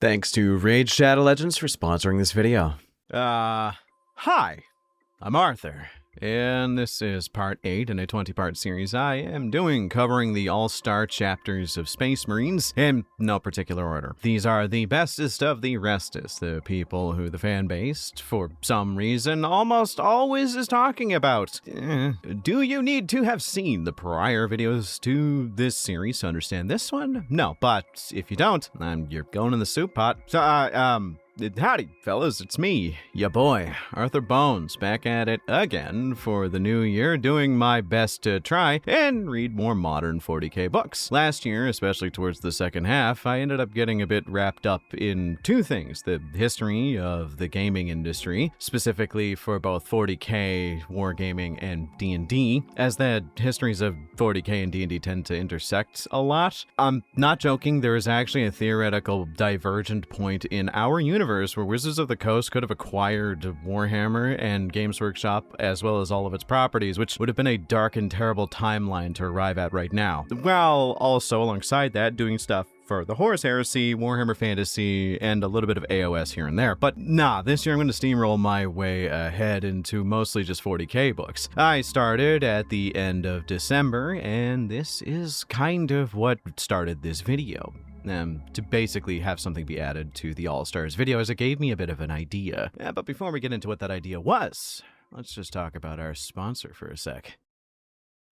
Thanks to Raid Shadow Legends for sponsoring this video. Hi, I'm Arthur, and this is part 8 in a 20-part series I am doing covering the all-star chapters of Space Marines in no particular order. These are the bestest of the restest, the people who the fan base, for some reason, almost always is talking about. Do you need to have seen the prior videos to this series to understand this one? No, but if you don't, you're going in the soup pot. So, howdy, fellas, it's me, ya boy, Arthur Bones, back at it again for the new year, doing my best to try and read more modern 40k books. Last year, especially towards the second half, I ended up getting a bit wrapped up in two things: the history of the gaming industry, specifically for both 40k, wargaming, and D&D, as the histories of 40k and D&D tend to intersect a lot. I'm not joking, there is actually a theoretical divergent point in our universe where Wizards of the Coast could have acquired Warhammer and Games Workshop as well as all of its properties, which would have been a dark and terrible timeline to arrive at right now. While also alongside that doing stuff for the Horus Heresy, Warhammer Fantasy, and a little bit of AOS here and there. But nah, this year I'm going to steamroll my way ahead into mostly just 40k books. I started at the end of December, and this is kind of what started this video. To basically have something be added to the All-Stars video, as it gave me a bit of an idea. But before we get into what that idea was, let's just talk about our sponsor for a sec.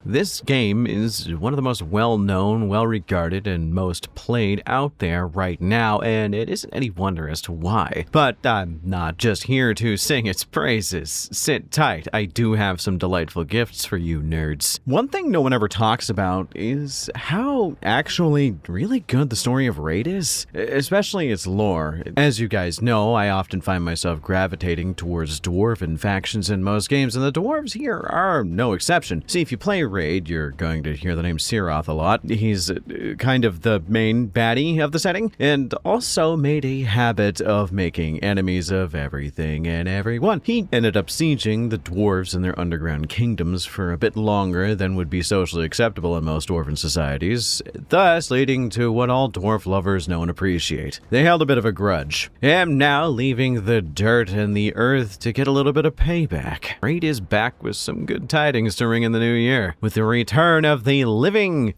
This game is one of the most well-known, well-regarded, and most played out there right now, and it isn't any wonder as to why. But I'm not just here to sing its praises. Sit tight, I do have some delightful gifts for you nerds. One thing no one ever talks about is how actually really good the story of Raid is, especially its lore. As you guys know, I often find myself gravitating towards dwarven factions in most games, and the dwarves here are no exception. See, if you play Raid, you're going to hear the name Siroth a lot. He's kind of the main baddie of the setting, and also made a habit of making enemies of everything and everyone. He ended up sieging the dwarves in their underground kingdoms for a bit longer than would be socially acceptable in most dwarven societies, thus leading to what all dwarf lovers know and appreciate. They held a bit of a grudge, and now leaving the dirt and the earth to get a little bit of payback. Raid is back with some good tidings to ring in the new year, with the return of the unliving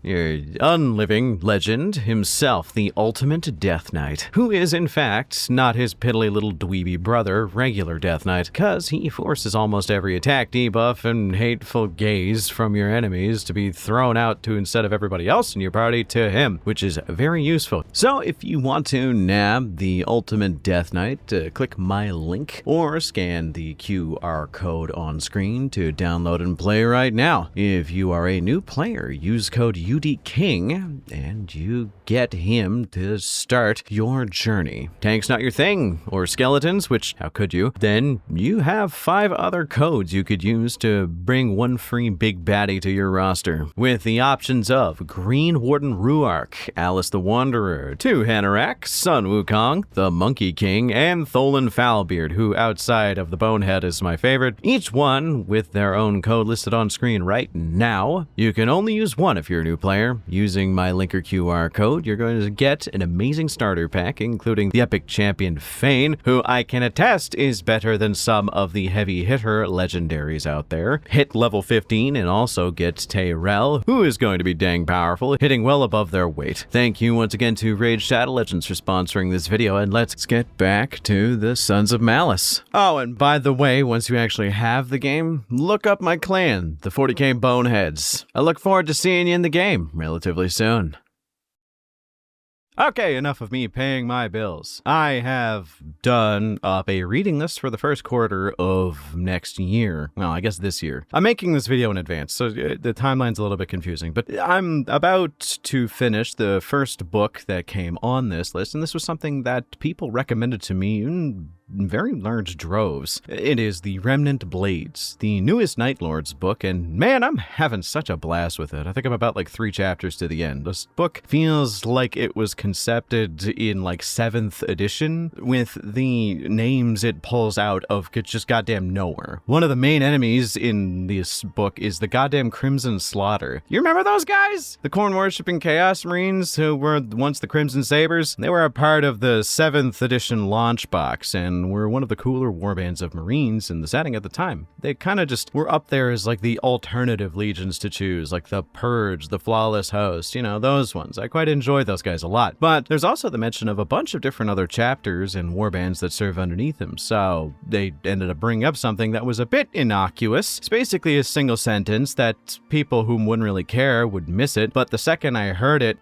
legend himself, the ultimate Death Knight, who is in fact not his piddly little dweeby brother, regular Death Knight, cause he forces almost every attack debuff and hateful gaze from your enemies to be thrown out to, instead of everybody else in your party, to him, which is very useful. So if you want to nab the ultimate Death Knight, click my link or scan the QR code on screen to download and play right now. If you are a new player, use code UDKING and you get him to start your journey. Tanks not your thing, or skeletons, which how could you? Then you have 5 other codes you could use to bring one free big baddie to your roster, with the options of Green Warden Ruark, Alice the Wanderer, 2 Hanorak, Sun Wukong, the Monkey King, and Tholen Foulbeard, who outside of the Bonehead is my favorite, each one with their own code listed on screen right now. You can only use one if you're a new player. Using my link or QR code, you're going to get an amazing starter pack, including the epic champion Fayne, who I can attest is better than some of the heavy hitter legendaries out there. Hit level 15 and also get Tayrel, who is going to be dang powerful, hitting well above their weight. Thank you once again to Raid Shadow Legends for sponsoring this video, and let's get back to the Sons of Malice. Oh, and by the way, once you actually have the game, look up my clan, the 40k Boneheads. I look forward to seeing you in the game relatively soon. Okay, enough of me paying my bills. I have done up a reading list for the first quarter of next year. Well, I guess this year. I'm making this video in advance, so the timeline's a little bit confusing, but I'm about to finish the first book that came on this list, and this was something that people recommended to me very large droves. It is the Remnant Blades, the newest Night Lords book, and man, I'm having such a blast with it. I think I'm about like 3 chapters to the end. This book feels like it was concepted in like 7th edition with the names it pulls out of just goddamn nowhere. One of the main enemies in this book is the goddamn Crimson Slaughter. You remember those guys? The corn-worshipping Chaos Marines who were once the Crimson Sabers? They were a part of the 7th edition launch box and were one of the cooler warbands of Marines in the setting at the time. They kind of just were up there as like the alternative legions to choose, like the Purge, the Flawless Host, you know, those ones. I quite enjoy those guys a lot. But there's also the mention of a bunch of different other chapters and warbands that serve underneath them, so they ended up bringing up something that was a bit innocuous. It's basically a single sentence that people who wouldn't really care would miss it, but the second I heard it,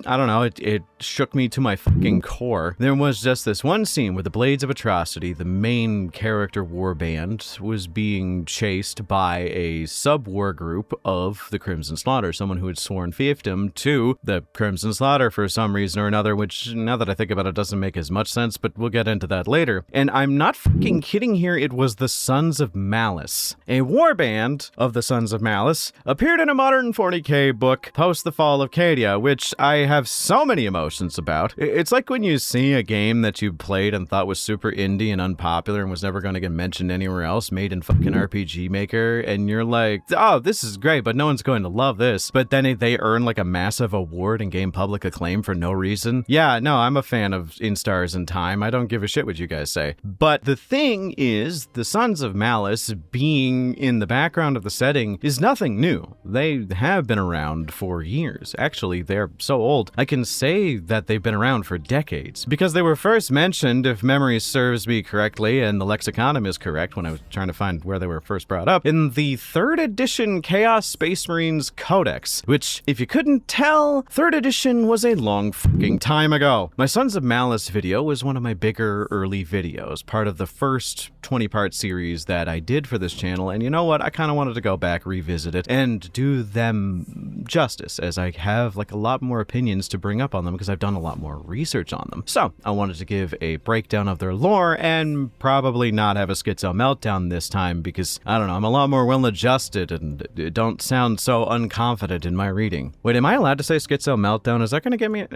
I don't know, it shook me to my fucking core. There was just this one scene where the Blades of Atrocity, the main character warband, was being chased by a sub-war group of the Crimson Slaughter, someone who had sworn fiefdom to the Crimson Slaughter for some reason or another, which, now that I think about it, doesn't make as much sense, but we'll get into that later. And I'm not fucking kidding here, it was the Sons of Malice. A warband of the Sons of Malice appeared in a modern 40k book post the fall of Cadia, which I have so many emotions about. It's like when you see a game that you played and thought was super indie and unpopular and was never going to get mentioned anywhere else, made in fucking RPG Maker, and you're like, oh, this is great, but no one's going to love this. But then they earn like a massive award and gain public acclaim for no reason. Yeah, no, I'm a fan of Instars in Time. I don't give a shit what you guys say. But the thing is, the Sons of Malice being in the background of the setting is nothing new. They have been around for years. Actually, they're so old, I can say that they've been around for decades, because they were first mentioned, if memory serves me correctly, and the lexiconum is correct when I was trying to find where they were first brought up, in the 3rd edition Chaos Space Marines Codex, which, if you couldn't tell, 3rd edition was a long fucking time ago. My Sons of Malice video was one of my bigger early videos, part of the first 20-part series that I did for this channel, and you know what, I kind of wanted to go back, revisit it, and do them justice, as I have like a lot more opinions to bring up on them because I've done a lot more research on them. So I wanted to give a breakdown of their lore and probably not have a schizo meltdown this time because, I don't know, I'm a lot more well-adjusted and don't sound so unconfident in my reading. Wait, am I allowed to say schizo meltdown? Is that going to get me?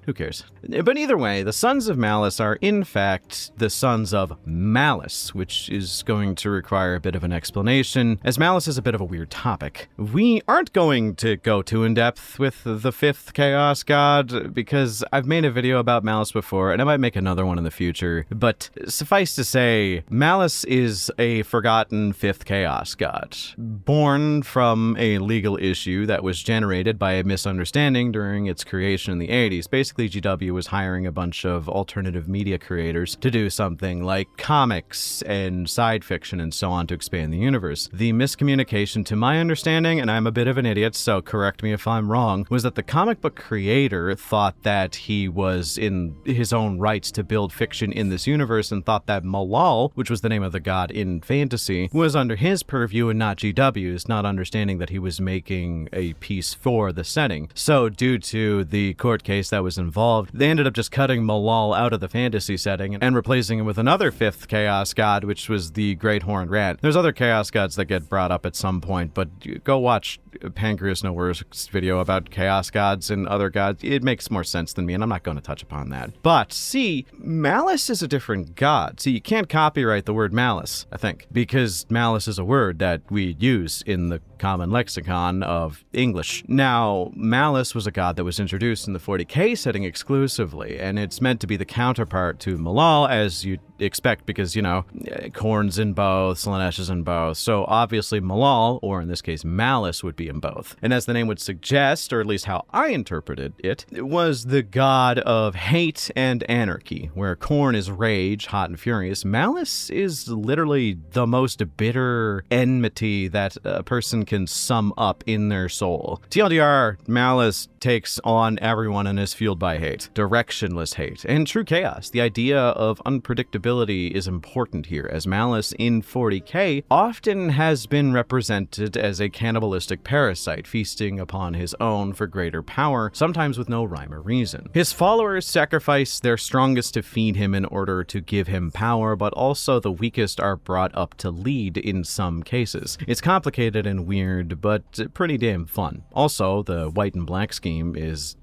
Who cares? But either way, the Sons of Malice are in fact the Sons of Malice, which is going to require a bit of an explanation, as Malice is a bit of a weird topic. We aren't going to go too in-depth with the 5th Chaos God, because I've made a video about Malice before, and I might make another one in the future, but suffice to say, Malice is a forgotten 5th Chaos God, born from a legal issue that was generated by a misunderstanding during its creation in the 80s. Basically, GW was hiring a bunch of alternative media creators to do something like comics and side fiction and so on to expand the universe. The miscommunication, to my understanding, and I'm a bit of an idiot, so correct me if I'm wrong, was that the comic book creator thought that he was in his own rights to build fiction in this universe and thought that Malal, which was the name of the god in fantasy, was under his purview and not GW's, not understanding that he was making a piece for the setting. So due to the court case that was involved, they ended up just cutting Malal out of the fantasy setting and replacing him with another 5th Chaos God, which was the Great Horned Rat. There's other Chaos Gods that get brought up at some point, but go watch Pancreas No Work's video about Chaos Gods and other gods. It makes more sense than me, and I'm not going to touch upon that. But see, Malice is a different god. See, you can't copyright the word malice, I think, because malice is a word that we use in the common lexicon of English. Now, Malice was a god that was introduced in the 40k setting exclusively, and it's meant to be the counterpart to Malal, as you'd expect, because, you know, Khorne's in both, Slaanesh is in both, so obviously Malal, or in this case Malice, would be in both. And as the name would suggest, or at least how I interpreted it, it was the god of hate and anarchy, where Khorne is rage, hot and furious. Malice is literally the most bitter enmity that a person can sum up in their soul. TLDR, Malice takes on everyone and is fueled by hate, directionless hate, and true chaos. The idea of unpredictability is important here, as Malice in 40k often has been represented as a cannibalistic parasite, feasting upon his own for greater power, sometimes with no rhyme or reason. His followers sacrifice their strongest to feed him in order to give him power, but also the weakest are brought up to lead in some cases. It's complicated and weird, but pretty damn fun. Also, the white and black scheme is,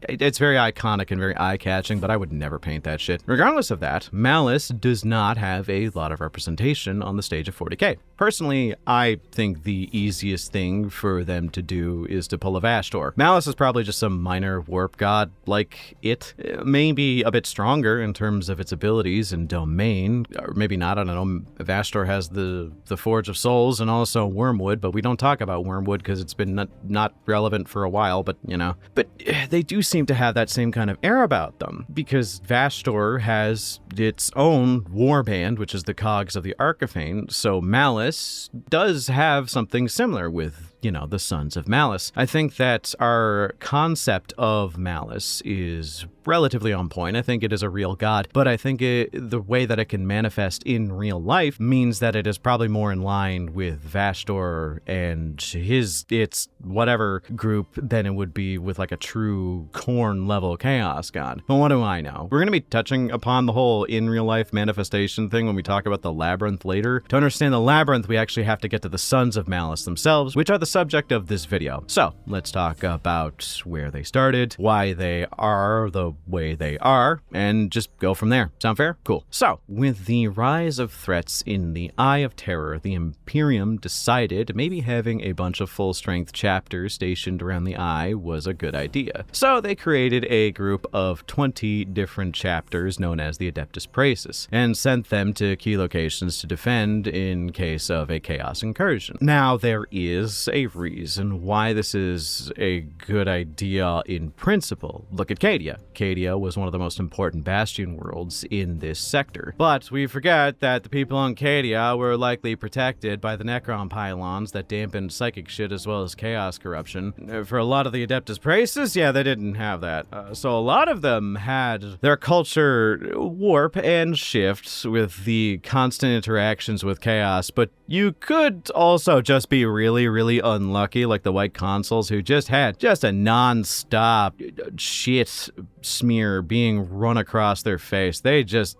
it's very iconic and very eye-catching, but I would never paint that shit. Regardless of that, Malice does not have a lot of representation on the stage of 40k. Personally, I think the easiest thing for them to do is to pull a Vashtor. Malice is probably just some minor warp god like it. Maybe a bit stronger in terms of its abilities and domain, or maybe not, I don't know. Vashtor has the Forge of Souls and also Wormwood, but we don't talk about Wormwood because it's been not relevant for a while, but you know. But they do seem to have that same kind of air about them, because Vashtor has its own warband, which is the cogs of the Archifane, so Malice does have something similar with, you know, the Sons of Malice. I think that our concept of Malice is relatively on point. I think it is a real god, but I think the way that it can manifest in real life means that it is probably more in line with Vashtor and its whatever group than it would be with like a true Khorne level chaos god. But what do I know? We're going to be touching upon the whole in real life manifestation thing when we talk about the labyrinth later. To understand the labyrinth, we actually have to get to the Sons of Malice themselves, which are the subject of this video. So let's talk about where they started, why they are the way they are, and just go from there. Sound fair? Cool. So, with the rise of threats in the Eye of Terror, the Imperium decided maybe having a bunch of full-strength chapters stationed around the Eye was a good idea. So they created a group of 20 different chapters known as the Adeptus Praesus, and sent them to key locations to defend in case of a chaos incursion. Now, there is a reason why this is a good idea in principle. Look at Cadia. Cadia was one of the most important bastion worlds in this sector. But we forget that the people on Cadia were likely protected by the Necron pylons that dampened psychic shit as well as chaos corruption. For a lot of the Adeptus Praesus, yeah, they didn't have that. So a lot of them had their culture warp and shift with the constant interactions with chaos, but you could also just be really, really unlucky, like the White Consuls, who just had a non-stop shit smear being run across their face. They just,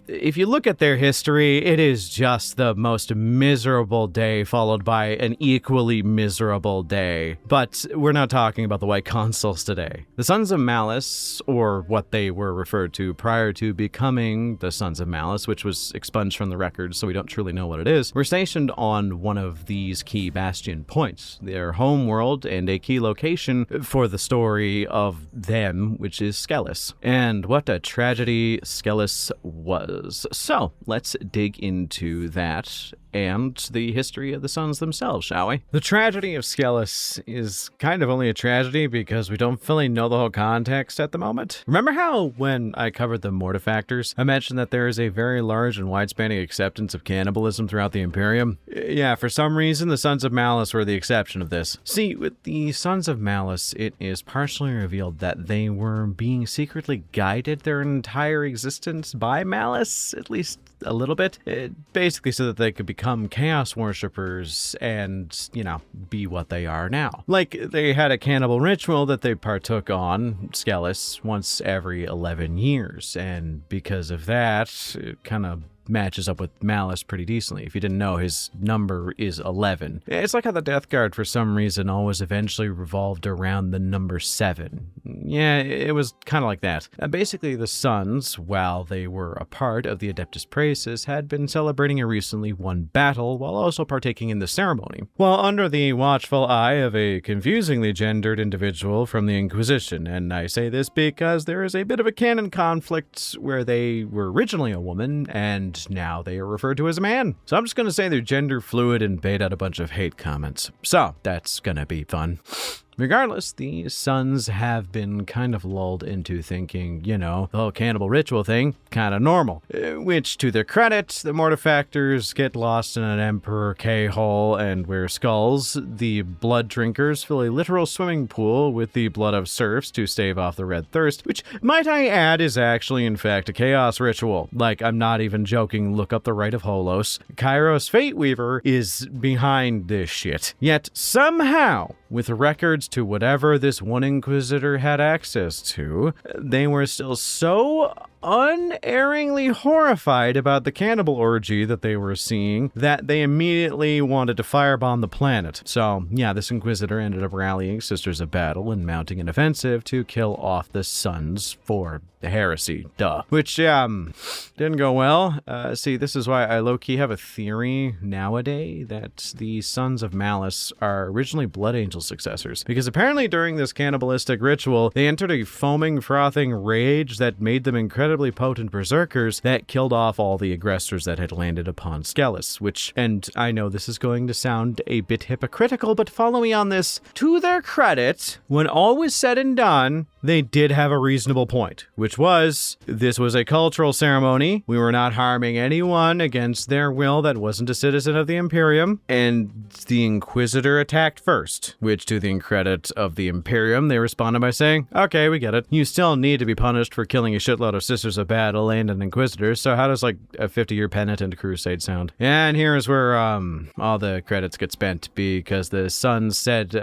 if you look at their history, it is just the most miserable day followed by an equally miserable day. But we're not talking about the White Consuls today. The Sons of Malice, or what they were referred to prior to becoming the Sons of Malice, which was expunged from the records, so we don't truly know what it is, were stationed on one of these key bastion points, their home world and a key location for the story of them, which is Skelis. And what a tragedy Skelis was. So let's dig into that and the history of the Sons themselves, shall we? The tragedy of Skelis is kind of only a tragedy because we don't fully know the whole context at the moment. Remember how when I covered the Mortifactors, I mentioned that there is a very large and wide-spanning acceptance of cannibalism throughout the Imperium? Yeah, for some reason, the Sons of Malice were the exception of this. See, with the Sons of Malice, it is partially revealed that they were being secretly guided their entire existence by Malice, at least a little bit, basically so that they could become chaos worshippers and, you know, be what they are now. Like, they had a cannibal ritual that they partook on, Skelis, once every 11 years, and because of that, it kind of matches up with Malice pretty decently. If you didn't know, his number is 11. It's like how the Death Guard, for some reason, always eventually revolved around the number 7. Yeah, it was kind of like that. Basically, the Sons, while they were a part of the Adeptus Praesus, had been celebrating a recently won battle while also partaking in the ceremony, while under the watchful eye of a confusingly gendered individual from the Inquisition. And I say this because there is a bit of a canon conflict where they were originally a woman and now they are referred to as a man. So I'm just going to say they're gender fluid and bait out a bunch of hate comments. So that's going to be fun. Regardless, the Sons have been kind of lulled into thinking, you know, the whole cannibal ritual thing, kind of normal. Which, to their credit, the mortifactors get lost in an Emperor K-hole, and where skulls, the blood drinkers fill a literal swimming pool with the blood of serfs to stave off the red thirst, which, might I add, is actually in fact a chaos ritual. Like, I'm not even joking, look up the Rite of Holos. Kairos Fate Weaver is behind this shit. Yet, somehow, with records to whatever this one Inquisitor had access to, they were still so unerringly horrified about the cannibal orgy that they were seeing that they immediately wanted to firebomb the planet. So, yeah, this Inquisitor ended up rallying Sisters of Battle and mounting an offensive to kill off the Sons for the heresy, duh. Which, didn't go well. See, this is why I low-key have a theory nowadays that the Sons of Malice are originally Blood Angel successors. Because apparently during this cannibalistic ritual, they entered a foaming, frothing rage that made them incredibly potent berserkers that killed off all the aggressors that had landed upon Skelis, which, and I know this is going to sound a bit hypocritical, but follow me on this, to their credit, when all was said and done, they did have a reasonable point, which was, this was a cultural ceremony, we were not harming anyone against their will that wasn't a citizen of the Imperium, and the Inquisitor attacked first, which to the credit of the Imperium, they responded by saying, okay, we get it. You still need to be punished for killing a shitload of Sisters of Battle and an Inquisitor, so how does like a 50-year penitent crusade sound? And here's where all the credits get spent, because the Sons said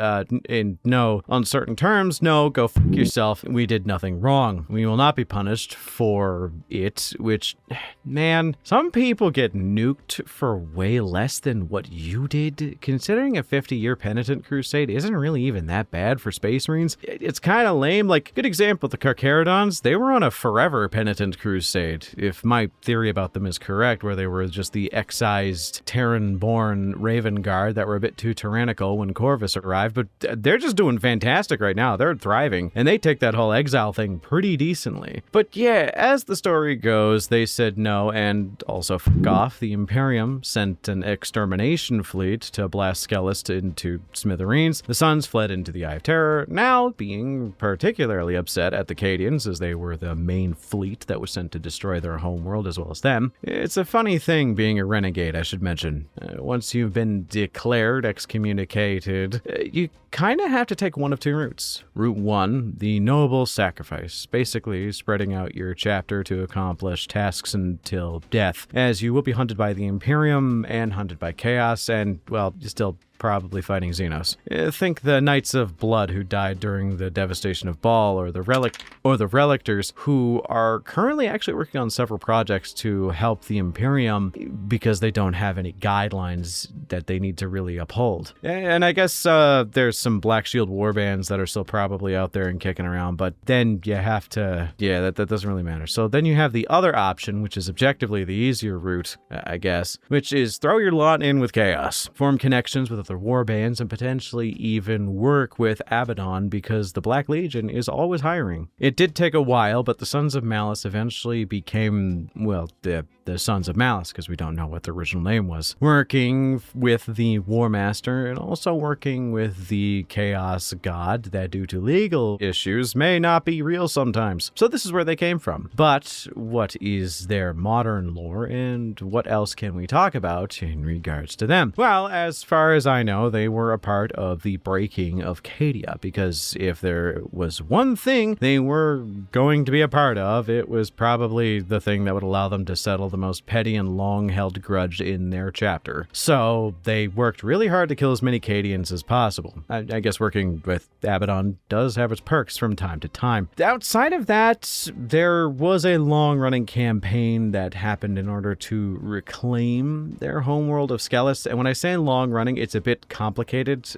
in no uncertain terms, no, go fuck yourself. We did nothing wrong. We will not be punished for it, which, man, some people get nuked for way less than what you did. Considering a 50-year penitent crusade isn't really even that bad for Space Marines. It's kind of lame. Like, good example, the Carcharodons, they were on a forever penitent crusade, if my theory about them is correct, where they were just the excised Terran-born Raven Guard that were a bit too tyrannical when Corvus arrived, but they're just doing fantastic right now. They're thriving, and they take that whole exile thing pretty decently. But yeah, as the story goes, they said no, and also fuck off. The Imperium sent an extermination fleet to blast Skelis into smithereens. The Sons fled into the Eye of Terror, now being particularly upset at the Cadians, as they were the main fleet that was sent to destroy their homeworld as well as them. It's a funny thing being a renegade, I should mention. Once you've been declared excommunicated, you kind of have to take one of two routes. Route 1, the noble sacrifice, basically spreading out your chapter to accomplish tasks until death, as you will be hunted by the Imperium and hunted by Chaos, and, well, still probably fighting Xenos. Think the Knights of Blood who died during the devastation of Baal, or the Relictors, who are currently actually working on several projects to help the Imperium because they don't have any guidelines that they need to really uphold. And I guess there's some Black Shield warbands that are still probably out there and kicking around, but then you have to, yeah, that doesn't really matter. So then you have the other option, which is objectively the easier route, I guess, which is throw your lot in with Chaos, form connections with other warbands, and potentially even work with Abaddon, because the Black Legion is always hiring. It did take a while, but the Sons of Malice eventually became, well, the Sons of Malice, because we don't know what the original name was, working with the War Master and also working with the Chaos God that, due to legal issues, may not be real sometimes. So this is where they came from. But what is their modern lore, and what else can we talk about in regards to them? Well, as far as I know, they were a part of the breaking of Cadia, because if there was one thing they were going to be a part of, it was probably the thing that would allow them to settle the most petty and long-held grudge in their chapter. So they worked really hard to kill as many Cadians as possible. I guess working with Abaddon does have its perks from time to time. Outside of that, there was a long-running campaign that happened in order to reclaim their homeworld of Skelis, and when I say long-running, it's a bit complicated,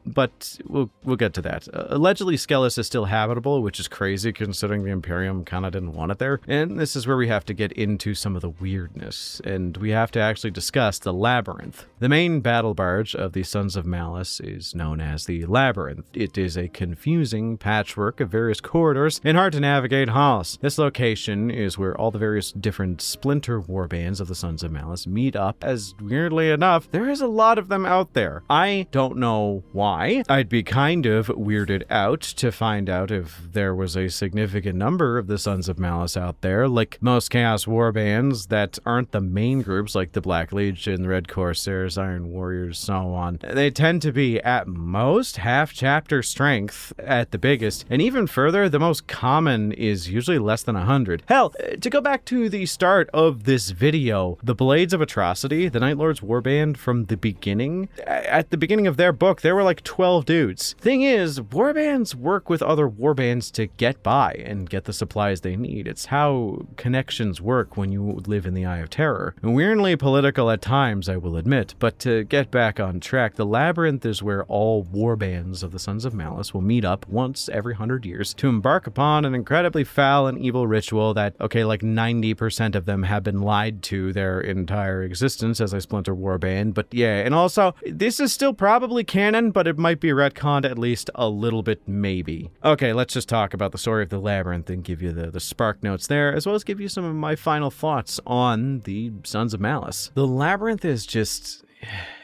but we'll get to that. Allegedly, Skelis is still habitable, which is crazy considering the Imperium kind of didn't want it there. And this is where we have to get into some of the weirdness, and we have to actually discuss the Labyrinth. The main battle barge of the Sons of Malice is known as the Labyrinth. It is a confusing patchwork of various corridors and hard to navigate halls. This location is where all the various different splinter warbands of the Sons of Malice meet up, as weirdly enough, there is a lot of them out there. there. I don't know why. I'd be kind of weirded out to find out if there was a significant number of the Sons of Malice out there, like most Chaos Warbands that aren't the main groups like the Black Legion, Red Corsairs, Iron Warriors, so on. They tend to be at most half chapter strength at the biggest, and even further, the most common is usually less than 100. Hell, to go back to the start of this video, the Blades of Atrocity, the Night Lord's warband from the beginning, at the beginning of their book, there were like 12 dudes. Thing is, warbands work with other warbands to get by and get the supplies they need. It's how connections work when you live in the Eye of Terror. Weirdly political at times, I will admit, but to get back on track, the Labyrinth is where all warbands of the Sons of Malice will meet up once every 100 years to embark upon an incredibly foul and evil ritual that, okay, like 90% of them have been lied to their entire existence as a Splinter warband, but yeah, and also, this is still probably canon, but it might be retconned at least a little bit, maybe. Okay, let's just talk about the story of the Labyrinth and give you the spark notes there, as well as give you some of my final thoughts on the Sons of Malice. The Labyrinth is just...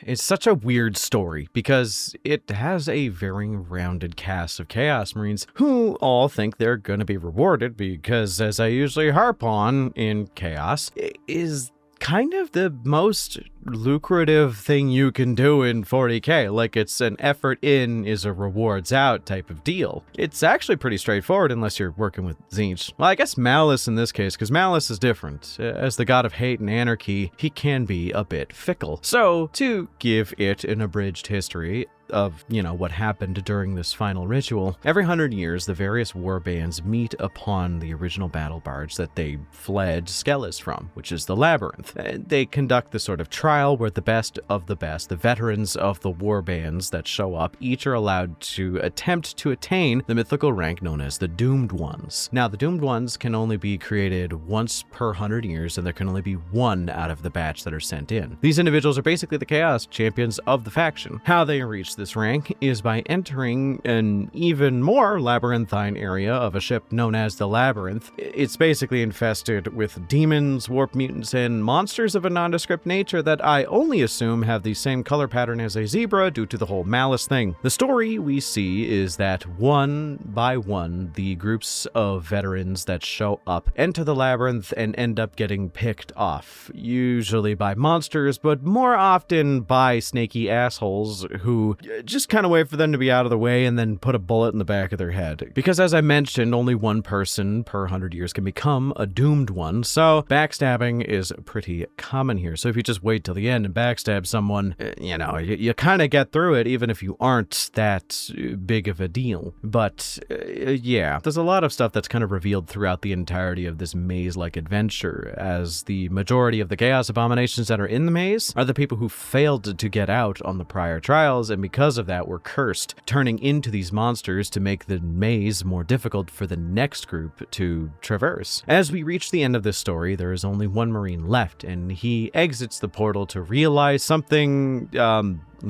it's such a weird story because it has a very rounded cast of Chaos Marines who all think they're going to be rewarded because, as I usually harp on in Chaos, is kind of the most lucrative thing you can do in 40k. Like, it's an effort in is a rewards out type of deal. It's actually pretty straightforward unless you're working with Tzeentch. Well, I guess Malice in this case, because Malice is different. As the god of hate and anarchy, he can be a bit fickle. So, to give it an abridged history of, you know, what happened during this final ritual, every 100 years, the various warbands meet upon the original battle barge that they fled Skelis from, which is the Labyrinth. They conduct this sort of trial where the best, the veterans of the warbands that show up, each are allowed to attempt to attain the mythical rank known as the Doomed Ones. Now, the Doomed Ones can only be created once per 100 years, and there can only be one out of the batch that are sent in. These individuals are basically the Chaos champions of the faction. How they reach this rank is by entering an even more labyrinthine area of a ship known as the Labyrinth. It's basically infested with demons, warp mutants, and monsters of a nondescript nature that I only assume have the same color pattern as a zebra due to the whole Malice thing. The story we see is that one by one, the groups of veterans that show up enter the Labyrinth and end up getting picked off, usually by monsters, but more often by snaky assholes who just kind of wait for them to be out of the way and then put a bullet in the back of their head. Because as I mentioned, only one person per 100 years can become a Doomed One, so backstabbing is pretty common here. So if you just wait till the end and backstab someone, you know, you kind of get through it even if you aren't that big of a deal. But yeah, there's a lot of stuff that's kind of revealed throughout the entirety of this maze-like adventure, as the majority of the Chaos Abominations that are in the maze are the people who failed to get out on the prior trials, and because of that were cursed, turning into these monsters to make the maze more difficult for the next group to traverse. As we reach the end of this story, there is only one Marine left, and he exits the portal to realize something,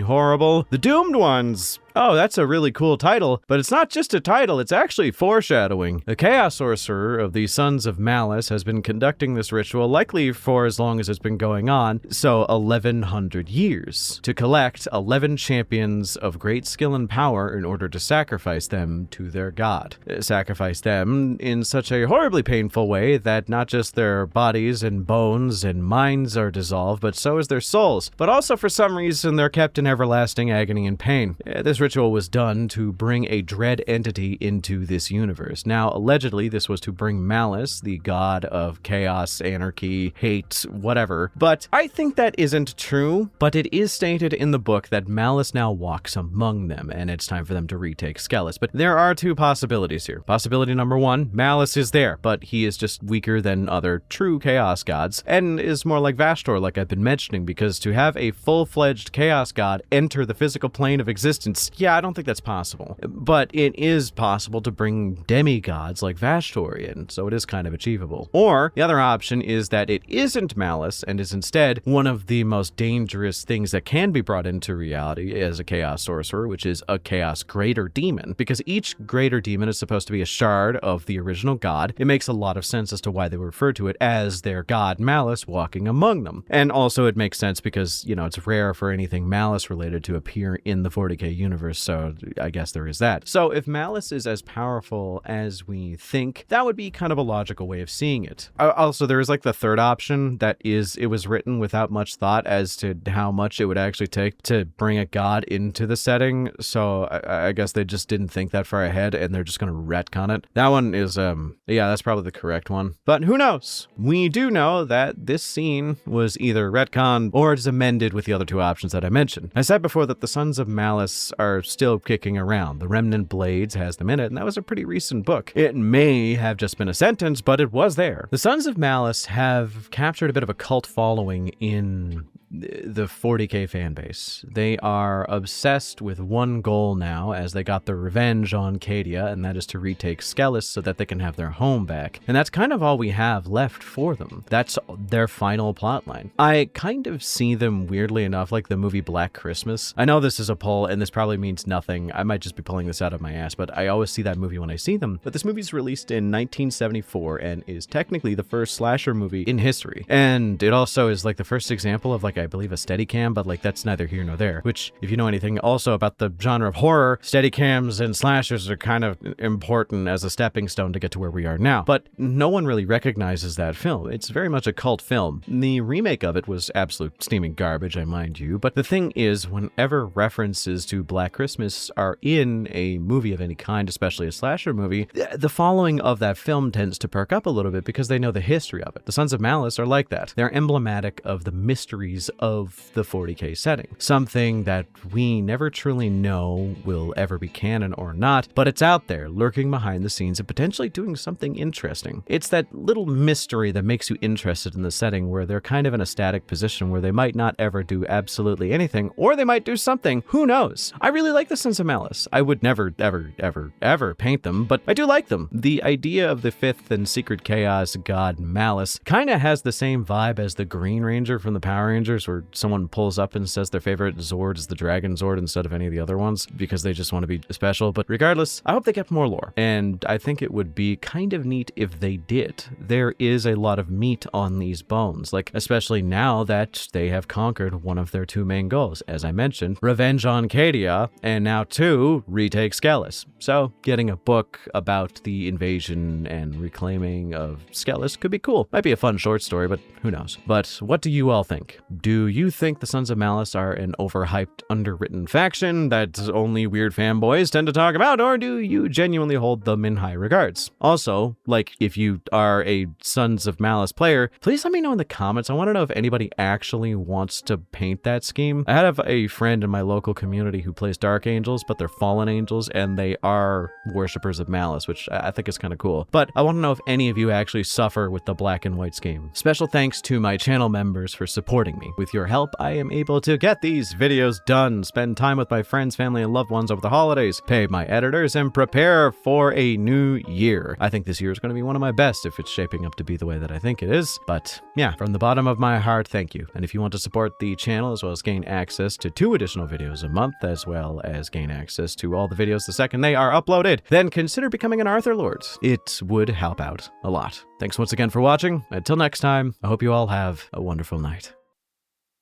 horrible. The Doomed Ones! Oh, that's a really cool title, but it's not just a title, it's actually foreshadowing. The Chaos Sorcerer of the Sons of Malice has been conducting this ritual likely for as long as it's been going on, so 1100 years, to collect 11 champions of great skill and power in order to sacrifice them to their god. Sacrifice them in such a horribly painful way that not just their bodies and bones and minds are dissolved, but so is their souls. But also for some reason they're kept in everlasting agony and pain. This ritual was done to bring a dread entity into this universe. Now, allegedly, this was to bring Malice, the god of chaos, anarchy, hate, whatever. But I think that isn't true, but it is stated in the book that Malice now walks among them, and it's time for them to retake Skelis. But there are two possibilities here. Possibility number one, Malice is there, but he is just weaker than other true chaos gods, and is more like Vashtor, like I've been mentioning, because to have a full-fledged chaos god enter the physical plane of existence, yeah, I don't think that's possible. But it is possible to bring demigods like Vashtor in, so it is kind of achievable. Or, the other option is that it isn't Malice, and is instead one of the most dangerous things that can be brought into reality as a Chaos Sorcerer, which is a Chaos Greater Demon. Because each Greater Demon is supposed to be a shard of the original god, it makes a lot of sense as to why they refer to it as their god Malice walking among them. And also it makes sense because, you know, it's rare for anything Malice Malice related to appear in the 40k universe, so I guess there is that. So if Malice is as powerful as we think, that would be kind of a logical way of seeing it. Also, there is like the third option that is it was written without much thought as to how much it would actually take to bring a god into the setting, so I guess they just didn't think that far ahead and they're just going to retcon it. That one is, yeah, that's probably the correct one. But who knows? We do know that this scene was either retconned or it's amended with the other two options that I mentioned. I said before that the Sons of Malice are still kicking around. The Remnant Blades has them in it, and that was a pretty recent book. It may have just been a sentence, but it was there. The Sons of Malice have captured a bit of a cult following in the 40k fan base. They are obsessed with one goal now, as they got their revenge on Cadia, and that is to retake Skelis so that they can have their home back. And that's kind of all we have left for them. That's their final plotline. I kind of see them, weirdly enough, like the movie Black Christmas. I know this is a poll, and this probably means nothing. I might just be pulling this out of my ass, but I always see that movie when I see them. But this movie's released in 1974 and is technically the first slasher movie in history. And it also is like the first example of like, I believe, a Steadicam, but like that's neither here nor there. Which, if you know anything also about the genre of horror, Steadicams and slashers are kind of important as a stepping stone to get to where we are now. But no one really recognizes that film. It's very much a cult film. The remake of it was absolute steaming garbage, I mind you. But the thing is, whenever references to Black Christmas are in a movie of any kind, especially a slasher movie, the following of that film tends to perk up a little bit because they know the history of it. The Sons of Malice are like that. They're emblematic of the mysteries of the 40k setting. Something that we never truly know will ever be canon or not, but it's out there, lurking behind the scenes and potentially doing something interesting. It's that little mystery that makes you interested in the setting where they're kind of in a static position where they might not ever do absolutely anything, or they might do something. Who knows? I really like the Sons of Malice. I would never, ever paint them, but I do like them. The idea of the fifth and secret chaos god Malice kind of has the same vibe as the Green Ranger from the Power Rangers, where someone pulls up and says their favorite Zord is the Dragon Zord instead of any of the other ones because they just want to be special. But regardless, I hope they get more lore, and I think it would be kind of neat if they did. There is a lot of meat on these bones, like especially now that they have conquered one of their two main goals, as I mentioned, revenge on Cadia, and now two, retake Skelis. So getting a book about the invasion and reclaiming of Skelis could be cool. Might be a fun short story, but who knows. But what do you all think? Do you think the Sons of Malice are an overhyped, underwritten faction that only weird fanboys tend to talk about, or do you genuinely hold them in high regards? Also, like, if you are a Sons of Malice player, please let me know in the comments. I want to know if anybody actually wants to paint that scheme. I have a friend in my local community who plays Dark Angels, but they're fallen angels, and they are worshippers of Malice, which I think is kind of cool. But I want to know if any of you actually suffer with the black and white scheme. Special thanks to my channel members for supporting me. With your help, I am able to get these videos done, spend time with my friends, family, and loved ones over the holidays, pay my editors, and prepare for a new year. I think this year is going to be one of my best if it's shaping up to be the way that I think it is. But yeah, from the bottom of my heart, thank you. And if you want to support the channel as well as gain access to 2 additional videos a month, as well as gain access to all the videos the second they are uploaded, then consider becoming an Arthur Lord. It would help out a lot. Thanks once again for watching. Until next time, I hope you all have a wonderful night.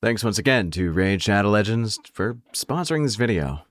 Thanks once again to Raid Shadow Legends for sponsoring this video.